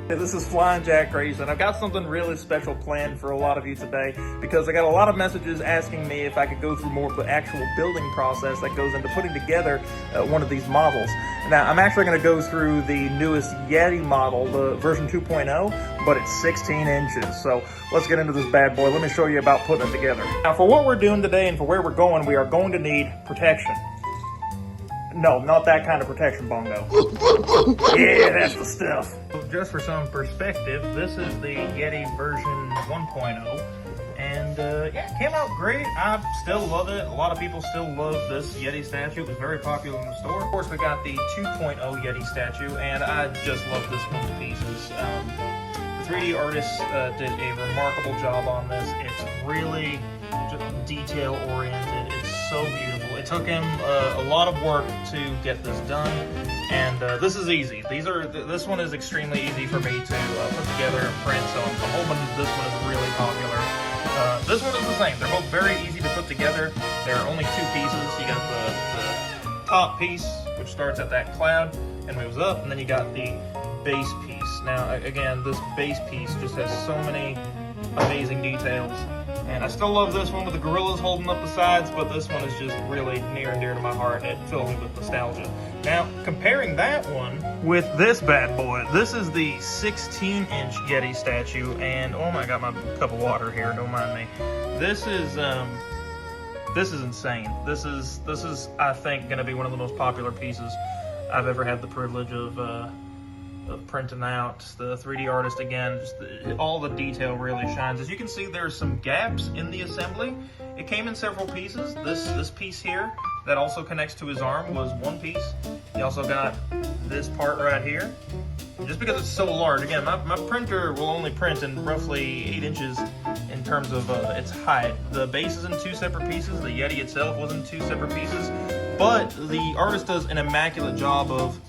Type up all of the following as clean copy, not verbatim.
Hey, this is Flying Jack Crazy, and I've got something really special planned for a lot of you today because I got a lot of messages asking me if I could go through more of the actual building process that goes into putting together one of these models. Now, I'm actually going to go through the newest Yeti model, the version 2.0, but it's 16 inches. So let's get into this bad boy. Let me show you about putting it together. Now, for what we're doing today and for where we're going, we are going to need protection. No, not that kind of protection, Bongo. Yeah, that's the stuff. Just for some perspective, this is the Yeti version 1.0. And yeah, it came out great. I still love it. A lot of people still love this Yeti statue. It was very popular in the store. Of course, we got the 2.0 Yeti statue, and I just love this one to pieces. The 3D artist did a remarkable job on this. It's really just detail-oriented. It's so beautiful. It took him a lot of work to get this done, and this is easy. This one is extremely easy for me to put together and print, so I'm hoping this one is really popular. This one is the same. They're both very easy to put together. There are only two pieces. You got the top piece, which starts at that cloud and moves up, and then you got the base piece. Now, again, this base piece just has so many amazing details. And I still love this one with the gorillas holding up the sides, but this one is just really near and dear to my heart. It fills me with nostalgia. Now, comparing that one with this bad boy, this is the 16-inch Yeti statue, and oh my God, my cup of water here, don't mind me. This is insane. This is I think going to be one of the most popular pieces I've ever had the privilege of printing out. The 3D artist, again, just all the detail really shines. As you can see, there's some gaps in the assembly. It came in several pieces. This piece here that also connects to his arm was one piece. You also got this part right here. Just because it's so large, again, my printer will only print in roughly 8 inches in terms of its height. The base is in two separate pieces. The Yeti itself was in two separate pieces. But the artist does an immaculate job of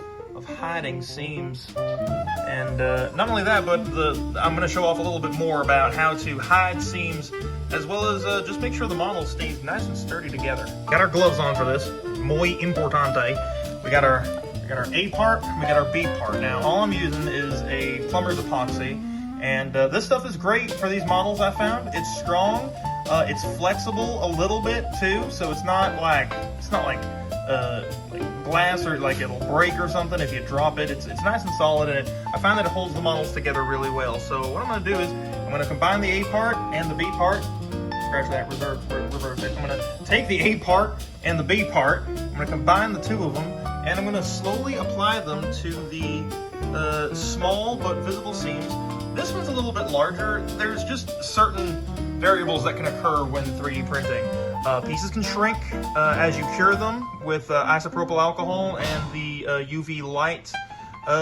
hiding seams, and not only that, but I'm going to show off a little bit more about how to hide seams, as well as just make sure the model stays nice and sturdy together. Got our gloves on for this, muy importante. We got our A part, we got our B part. Now, all I'm using is a plumber's epoxy, and this stuff is great for these models. I found it's strong, it's flexible a little bit too, so it's not like glass or like it'll break or something if you drop it. It's nice and solid, and I find that it holds the models together really well. So what I'm going to do is I'm going to combine the A part and the B part. Scratch that, reverse it. I'm going to take the A part and the B part. I'm going to combine the two of them, and I'm going to slowly apply them to the small but visible seams. This one's a little bit larger. There's just certain variables that can occur when 3D printing. Pieces can shrink as you cure them with isopropyl alcohol and the UV light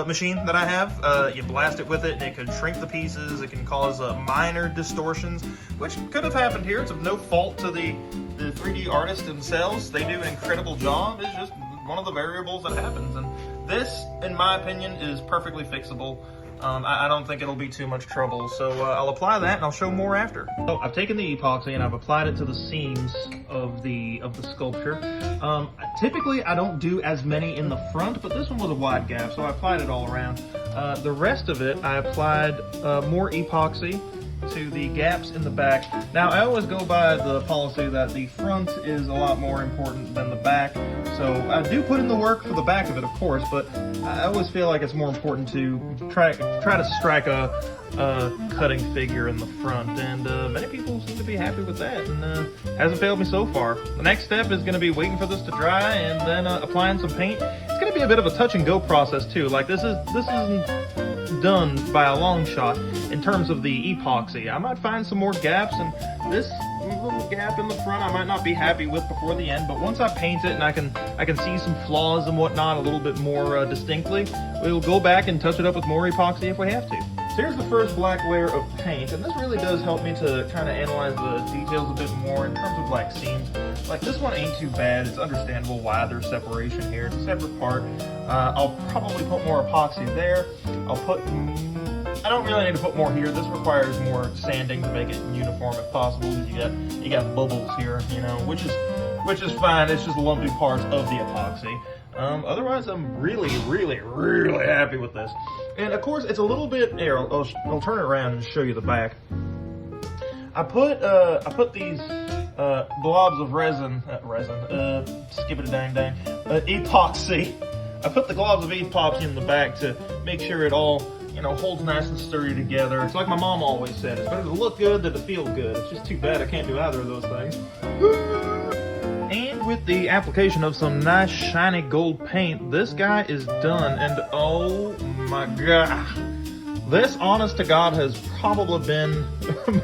machine that I have. You blast it with it and it can shrink the pieces. It can cause minor distortions, which could have happened here. It's of no fault to the 3D artists themselves. They do an incredible job. It's just one of the variables that happens. And this, in my opinion, is perfectly fixable. I don't think it'll be too much trouble, so I'll apply that and I'll show more after. So I've taken the epoxy and I've applied it to the seams of the sculpture. Typically I don't do as many in the front, but this one was a wide gap, so I applied it all around. The rest of it, I applied more epoxy to the gaps in the back. Now, I always go by the policy that the front is a lot more important than the back, so I do put in the work for the back of it, of course, but I always feel like it's more important to try to strike a cutting figure in the front, and many people seem to be happy with that, and hasn't failed me so far. The next step is going to be waiting for this to dry and then applying some paint. It's going to be a bit of a touch and go process too. Like this isn't done by a long shot in terms of the epoxy. I might find some more gaps, and this little gap in the front I might not be happy with before the end, but once I paint it and I can see some flaws and whatnot a little bit more distinctly, we'll go back and touch it up with more epoxy if we have to. So here's the first black layer of paint, and this really does help me to kind of analyze the details a bit more in terms of like seams. Like this one ain't too bad. It's understandable why there's separation here. It's a separate part. I'll probably put more epoxy there. I don't really need to put more here. This requires more sanding to make it uniform if possible, because you got bubbles here, you know, which is fine. It's just lumpy parts of the epoxy. Otherwise, I'm really happy with this. And of course, it's a little bit, here, I'll turn it around and show you the back. I put these blobs of epoxy. I put the globs of epoxy in the back to make sure it all, you know, holds nice and sturdy together. It's like my mom always said, it's better to look good than to feel good. It's just too bad I can't do either of those things. And with the application of some nice shiny gold paint, this guy is done, and oh my gosh. This, honest to God, has probably been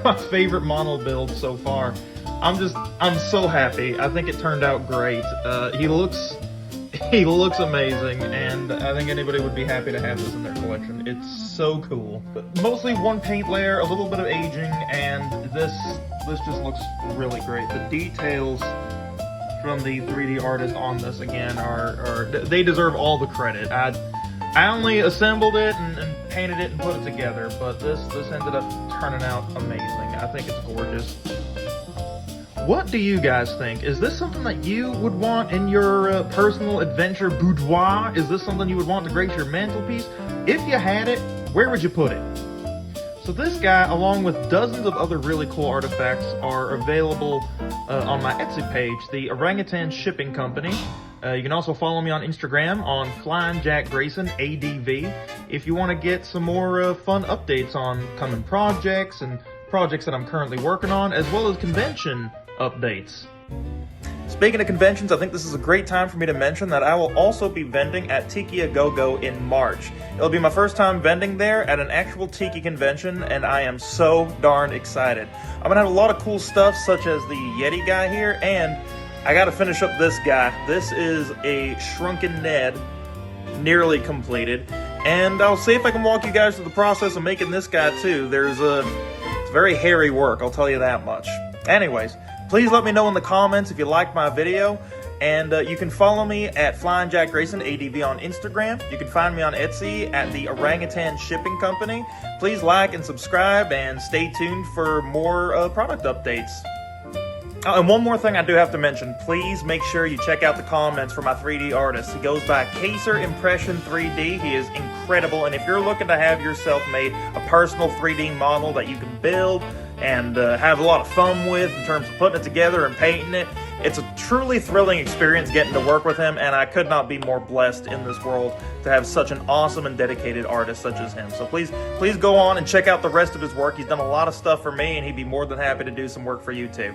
my favorite model build so far. I'm so happy. I think it turned out great. He looks amazing, and I think anybody would be happy to have this in their collection. It's so cool. But mostly one paint layer, a little bit of aging, and this just looks really great. The details from the 3D artist on this, again, they deserve all the credit. I only assembled it and painted it and put it together, but this ended up turning out amazing. I think it's gorgeous. What do you guys think? Is this something that you would want in your personal adventure boudoir? Is this something you would want to grace your mantelpiece? If you had it, where would you put it? So this guy, along with dozens of other really cool artifacts, are available on my Etsy page, the Orangutan Shipping Company. You can also follow me on Instagram on Flying Jack Grayson ADV if you want to get some more fun updates on coming projects and projects that I'm currently working on, as well as convention updates. Speaking of conventions, I think this is a great time for me to mention that I will also be vending at Tiki A Go-Go in March. It'll be my first time vending there at an actual Tiki convention, and I am so darn excited. I'm gonna have a lot of cool stuff, such as the Yeti guy here, and I gotta finish up this guy. This is a Shrunken Ned, nearly completed, and I'll see if I can walk you guys through the process of making this guy too. It's very hairy work, I'll tell you that much. Anyways, please let me know in the comments if you liked my video, and you can follow me at Flying Jack Grayson ADV on Instagram. You can find me on Etsy at the Orangutan Shipping Company. Please like and subscribe, and stay tuned for more product updates. Oh, and one more thing I do have to mention. Please make sure you check out the comments for my 3D artist. He goes by Kaser Impression 3D. He is incredible, and if you're looking to have yourself made a personal 3D model that you can build and have a lot of fun with in terms of putting it together and painting it, it's a truly thrilling experience getting to work with him, and I could not be more blessed in this world to have such an awesome and dedicated artist such as him. So please go on and check out the rest of his work. He's done a lot of stuff for me, and he'd be more than happy to do some work for you too.